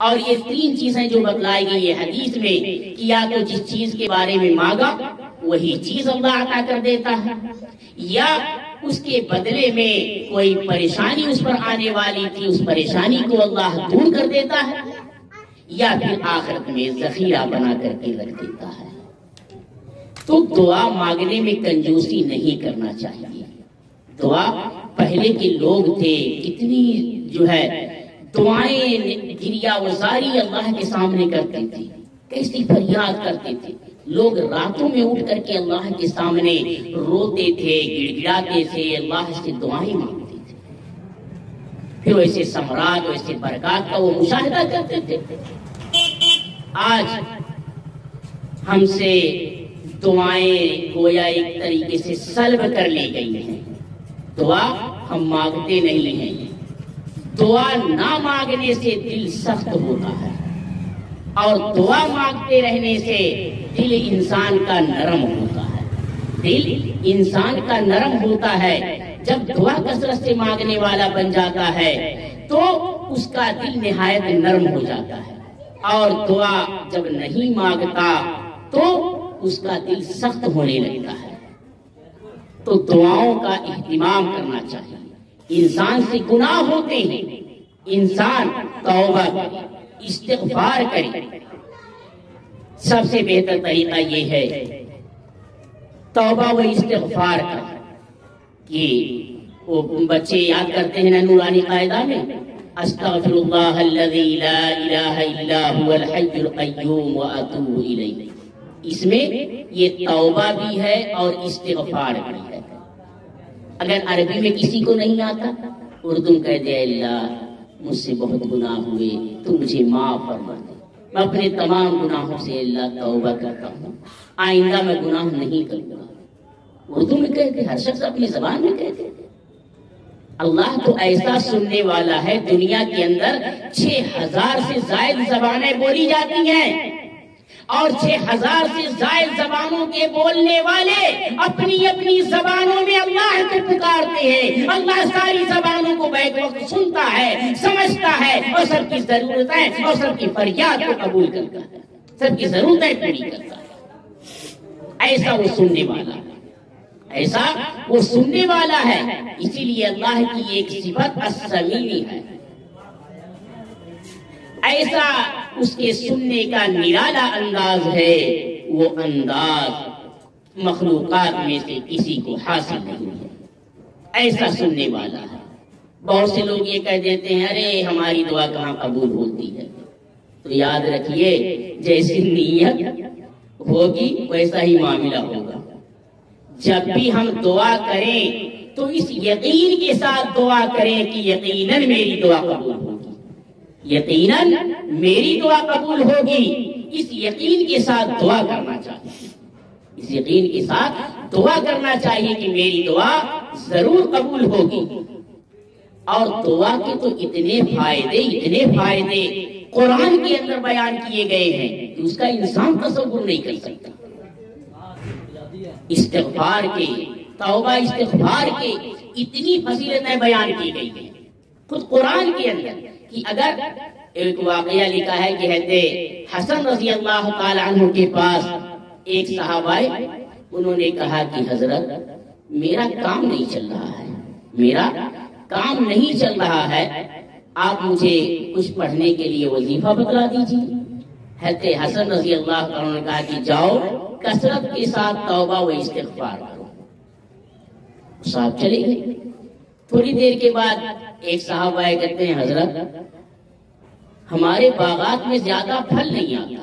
اور یہ تین چیزیں جو بتلائی گئی ہے حدیث میں کہ یا تو جس چیز کے بارے میں مانگا وہی چیز اللہ عطا کر دیتا ہے، یا اس کے بدلے میں کوئی پریشانی اس پر آنے والی تھی اس پریشانی کو اللہ دور کر دیتا ہے، یا پھر آخرت میں ذخیرہ بنا کر کے رکھ دیتا ہے۔ تو دعا مانگنے میں کنجوسی نہیں کرنا چاہیے۔ دعا پہلے کے لوگ تھے کتنی جو ہے دعائیں گریا وزاری اللہ کے سامنے کرتے تھے، کیسی فریاد کرتے تھے۔ لوگ راتوں میں اٹھ کر کے اللہ کے سامنے روتے تھے، گڑگڑاتے تھے، اللہ سے دعائیں مانگتے تھے، پھر ویسے ثمرات ویسے برکات کا وہ مشاہدہ کرتے تھے۔ آج ہم سے دعائیں گویا ایک طریقے سے سلب کر لی گئی ہیں، دعا ہم مانگتے نہیں ہیں۔ دعا نہ مانگنے سے دل سخت ہوتا ہے، اور دعا مانگتے رہنے سے دل انسان کا نرم ہوتا ہے۔ دل انسان کا نرم ہوتا ہے جب دعا کثرت سے مانگنے والا بن جاتا ہے تو اس کا دل نہایت نرم ہو جاتا ہے، اور دعا جب نہیں مانگتا تو اس کا دل سخت ہونے لگتا ہے۔ تو دعاؤں کا اہتمام کرنا چاہیے۔ انسان سے گناہ ہوتے ہیں، انسان توبہ کرے، استغفار کرے۔ سب سے بہتر طریقہ یہ ہے توبہ و استغفار کا، کہ وہ بچے یاد کرتے ہیں نا نورانی قاعدہ میں، استغفر اللہ الذی لا الہ الا هو الحی القیوم واتوب الیہ۔ اس میں یہ توبہ بھی ہے اور استغفار بھی ہے۔ اگر عربی میں کسی کو نہیں آتا، اردو کہہ دے اللہ مجھ سے بہت گناہ ہوئے، تو مجھے معاف فرما دے، میں اپنے تمام گناہوں سے اللہ توبہ کرتا ہوں، آئندہ میں گناہ نہیں کروں گا۔ اردو میں کہتے، ہر شخص اپنی زبان میں کہتے۔ اللہ تو ایسا سننے والا ہے، دنیا کے اندر 6000 سے زائد زبانیں بولی جاتی ہیں، اور 6000 سے زائد زبانوں کے بولنے والے اپنی اپنی زبانوں میں اللہ کو پکارتے ہیں۔ اللہ ساری زبانوں کو بیک وقت سنتا ہے، سمجھتا ہے، اور سب کی ضرورتیں اور سب کی فریاد کو قبول کرتا ہے، سب کی ضرورتیں پوری کرتا ہے۔ ایسا وہ سننے والا ہے، ایسا وہ سننے والا ہے۔ اسی لیے اللہ کی ایک صفت السمیع ہے۔ ایسا اس کے سننے کا نرالا انداز ہے، وہ انداز مخلوقات میں سے کسی کو حاصل نہیں ہے، ایسا سننے والا ہے۔ بہت سے لوگ یہ کہہ دیتے ہیں ارے ہماری دعا کہاں قبول ہوتی ہے، تو یاد رکھیے جیسی نیت ہوگی ویسا ہی معاملہ ہوگا۔ جب بھی ہم دعا کریں تو اس یقین کے ساتھ دعا کریں کہ یقیناً میری دعا قبول ہوگی، یقیناً میری دعا قبول ہوگی۔ اس یقین کے ساتھ دعا کرنا چاہیے، اس یقین کے ساتھ دعا کرنا چاہیے کہ میری دعا ضرور قبول ہوگی۔ اور دعا کے تو اتنے فائدے قرآن کے اندر بیان کیے گئے ہیں کہ اس کا انسان تصور نہیں کر سکتا۔ استغفار کے، توبہ استغفار کے اتنی فضیلتیں بیان کی گئی ہیں خود قرآن کے اندر، کہ اگر ایک واقعہ لکھا ہے کہ حضرت حسن رضی اللہ تعالی عنہ کے پاس ایک صحابہ آئے، انہوں نے کہا کہ حضرت میرا کام نہیں چل رہا ہے، میرا کام نہیں چل رہا ہے، آپ مجھے کچھ پڑھنے کے لیے وظیفہ بتلا دیجیے۔ حضرت حسن رضی اللہ تعالی عنہ نے کہا کہ جاؤ کثرت کے ساتھ توبہ و استغفار کرو۔ صاحب چلے گئے۔ تھوڑی دیر کے بعد ایک صاحب آئے، کہتے ہیں حضرت ہمارے باغات میں زیادہ پھل نہیں آتا،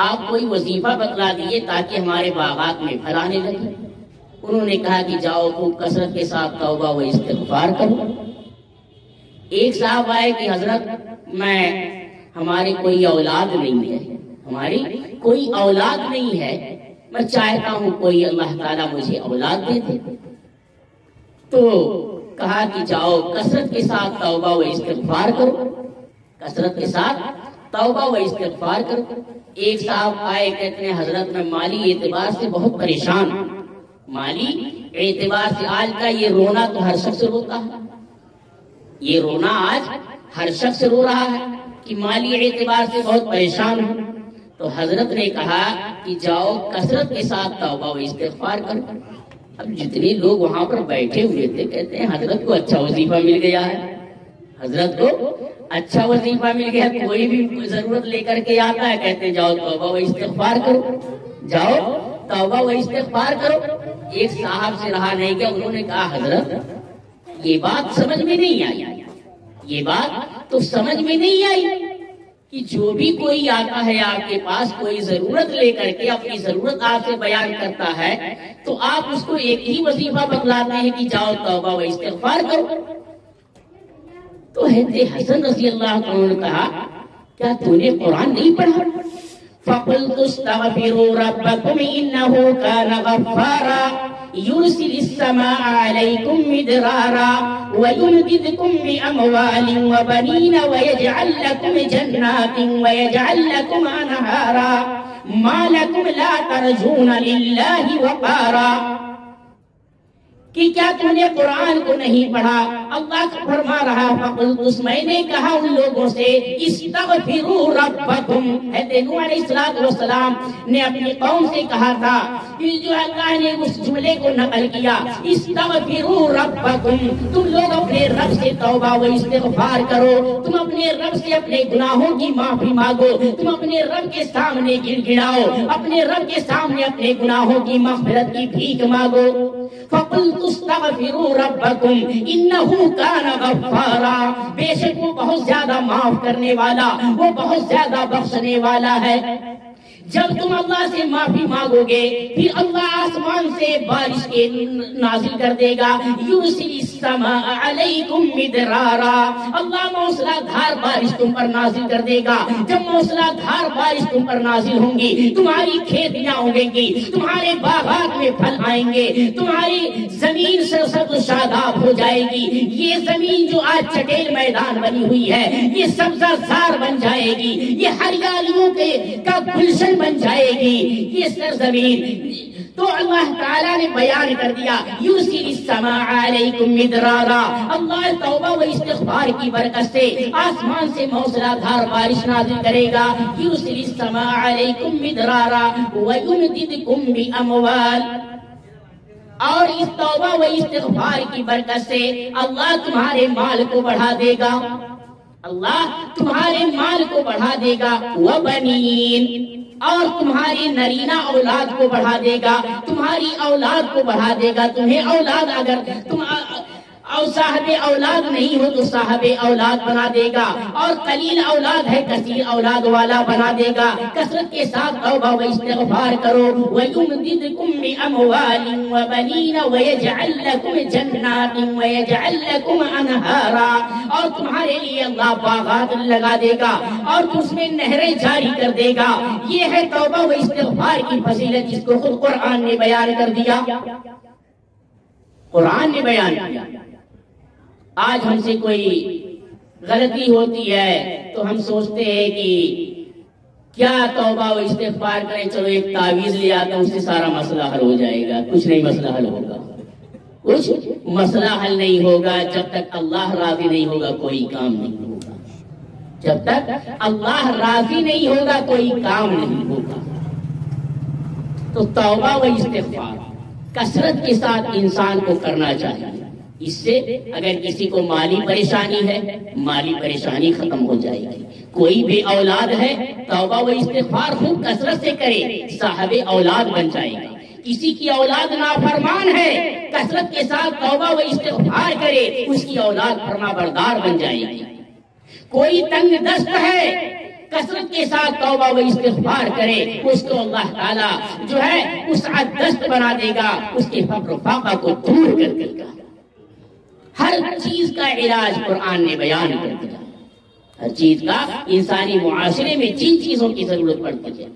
آپ کوئی وظیفہ بتلا دیے تاکہ ہمارے باغات میں پھل آنے لگے۔ انہوں نے کہا کہ جاؤ خوب کثرت کے ساتھ توبہ و استغفار کرو۔ ایک صاحب آئے کہ حضرت ہماری کوئی اولاد نہیں ہے، ہماری کوئی اولاد نہیں ہے، میں چاہتا ہوں کوئی اللہ تعالیٰ مجھے اولاد دے دے۔ تو کہا کہ جاؤ کثرت کے ساتھ توبہ و استغفار کرو، کثرت کے ساتھ توبہ و استغفار کرو۔ ایک صاحب آئے، کہتے ہیں حضرت میں مالی اعتبار سے بہت پریشان ہوں، مالی اعتبار سے آج کا یہ رونا تو ہر شخص روتا ہے، یہ رونا آج ہر شخص رو رہا ہے کہ مالی اعتبار سے بہت پریشان ہوں. تو حضرت نے کہا کہ جاؤ کثرت کے ساتھ توبہ و استغفار کرو. اب جتنے لوگ وہاں پر بیٹھے ہوئے تھے کہتے ہیں حضرت کو اچھا وظیفہ مل گیا ہے, حضرت کو اچھا وظیفہ مل گیا. کوئی بھی ضرورت لے کر کے آتا ہے کہتے ہیں جاؤ توبہ و استغفار کرو, جاؤ توبہ و استغفار کرو. ایک صاحب سے رہا نہیں گیا, انہوں نے کہا حضرت یہ بات سمجھ میں نہیں آئی, یہ بات تو سمجھ میں نہیں آئی کہ جو بھی کوئی آتا ہے آپ کے پاس کوئی ضرورت لے کر کے اپنی ضرورت آپ سے بیان کرتا ہے تو آپ اس کو ایک ہی وظیفہ بتلاتے ہیں کہ جاؤ توبہ و استغفار کرو. تو حضرت حسن رضی اللہ عنہ نے کہا کیا تو نے قرآن نہیں پڑھا؟ فَقُلْتُ اسْتَغْفِرُوا رَبَّكُمْ إِنَّهُ كَانَ غَفَّارًا يُرْسِلِ السَّمَاءَ عَلَيْكُمْ مِدْرَارًا وَيُمْدِدْكُمْ بِأَمْوَالٍ وَبَنِينَ وَيَجْعَلْ لَكُمْ جَنَّاتٍ وَيَجْعَلْ لَكُمْ أَنْهَارًا مَا لَكُمْ لَا تَرْجُونَ لِلَّهِ وَقَارًا. کہ کیا تم نے قرآن کو نہیں پڑھا؟ اللہ فرما رہا فقلت, میں نے کہا ان لوگوں سے استغفروا ربکم. نوح علیہ السلام نے اپنی قوم سے کہا تھا کہ جو اللہ نے اس جملے کو نقل کیا استغفروا ربکم, تم لوگ اپنے رب سے توبہ و استغفار کرو, تم اپنے رب سے اپنے گناہوں کی معافی مانگو, تم اپنے رب کے سامنے گڑ گڑاؤ, اپنے رب کے سامنے اپنے گناہوں کی مغفرت کی بھیک مانگو. فقلت استغفروا ربکم انہو کان غفارا, بے شک وہ بہت زیادہ معاف کرنے والا, وہ بہت زیادہ بخشنے والا ہے. جب تم اللہ سے معافی مانگو گے پھر اللہ آسمان سے بارش کے نازل کر دے گا. یرسل السماء علیکم مدرارا, اللہ موسلا دھار بارش تم پر نازل کر دے گا. جب موسلا دھار بارش تم پر نازل ہوں گی تمہاری کھیتیاں اگیں گی, تمہارے باغات میں پھل آئیں گے, تمہاری زمین سرسبز و شاداب ہو جائے گی. یہ زمین جو آج چٹیل میدان بنی ہوئی ہے یہ سبزہ زار بن جائے گی, یہ ہریالیوں کا گلشن بن جائے گی یہ سرزمین. تو اللہ تعالیٰ نے بیان کر دیا یرسل السماء علیکم مدرارا, اللہ توبہ و استغفار کی برکت سے آسمان سے موسلا دھار بارش نازل کرے گا. یرسل السماء علیکم مدرارا ویمددکم باموال, اور اس توبہ و استغفار کی برکت سے اللہ تمہارے مال کو بڑھا دے گا, اللہ تمہارے مال کو بڑھا دے گا. وبنین, اور تمہاری نرینہ اولاد کو بڑھا دے گا, تمہاری اولاد کو بڑھا دے گا. تمہیں اولاد اگر تم صاحب اولاد نہیں ہو تو صاحب اولاد بنا دے گا, اور قلیل اولاد ہے کثیر اولاد والا بنا دے گا. کثرت کے ساتھ توبہ و استغفار کرو. وَيُمْدِدْكُمْ بِأَمْوَالٍ وَبَنِينَ وَيَجْعَلْ لَكُمْ جَنَّاتٍ وَيَجْعَلْ لَكُمْ أَنْهَارًا, اور تمہارے لیے اللہ باغات لگا دے گا اور اس میں نہریں جاری کر دے گا. یہ ہے توبہ و استغفار کی فضیلت جس کو خود قرآن نے بیان کر دیا, قرآن نے بیان کیا. آج ہم سے کوئی غلطی ہوتی ہے تو ہم سوچتے ہیں کہ کیا توبہ و استغفار کریں, چلو ایک تعویذ لے آتا ہوں اس سے سارا مسئلہ حل ہو جائے گا. کچھ نہیں مسئلہ حل ہوگا, کچھ مسئلہ حل نہیں ہوگا. جب تک اللہ راضی نہیں ہوگا کوئی کام نہیں ہوگا, جب تک اللہ راضی نہیں ہوگا کوئی کام نہیں ہوگا. تو توبہ و استغفار کثرت کے ساتھ انسان کو کرنا چاہیے. اس سے اگر کسی کو مالی پریشانی ہے مالی پریشانی ختم ہو جائے گی. کوئی بے اولاد ہے توبہ و استغفار خوب کثرت سے کرے, صاحب اولاد بن جائے گا. کسی کی اولاد نافرمان ہے کثرت کے ساتھ توبہ و استغفار کرے, اس کی اولاد فرما بردار بن جائے گی. کوئی تنگ دست ہے کثرت کے ساتھ توبہ و استغفار کرے, اس کو اللہ تعالیٰ جو ہے وسعت دست بنا دے گا, اس کے فقر و فاقہ کو دور کر دے گا. ہر چیز کا علاج قرآن نے بیان کر دیا, ہر چیز کا انسانی معاشرے میں جن چیزوں کی ضرورت پڑتی ہے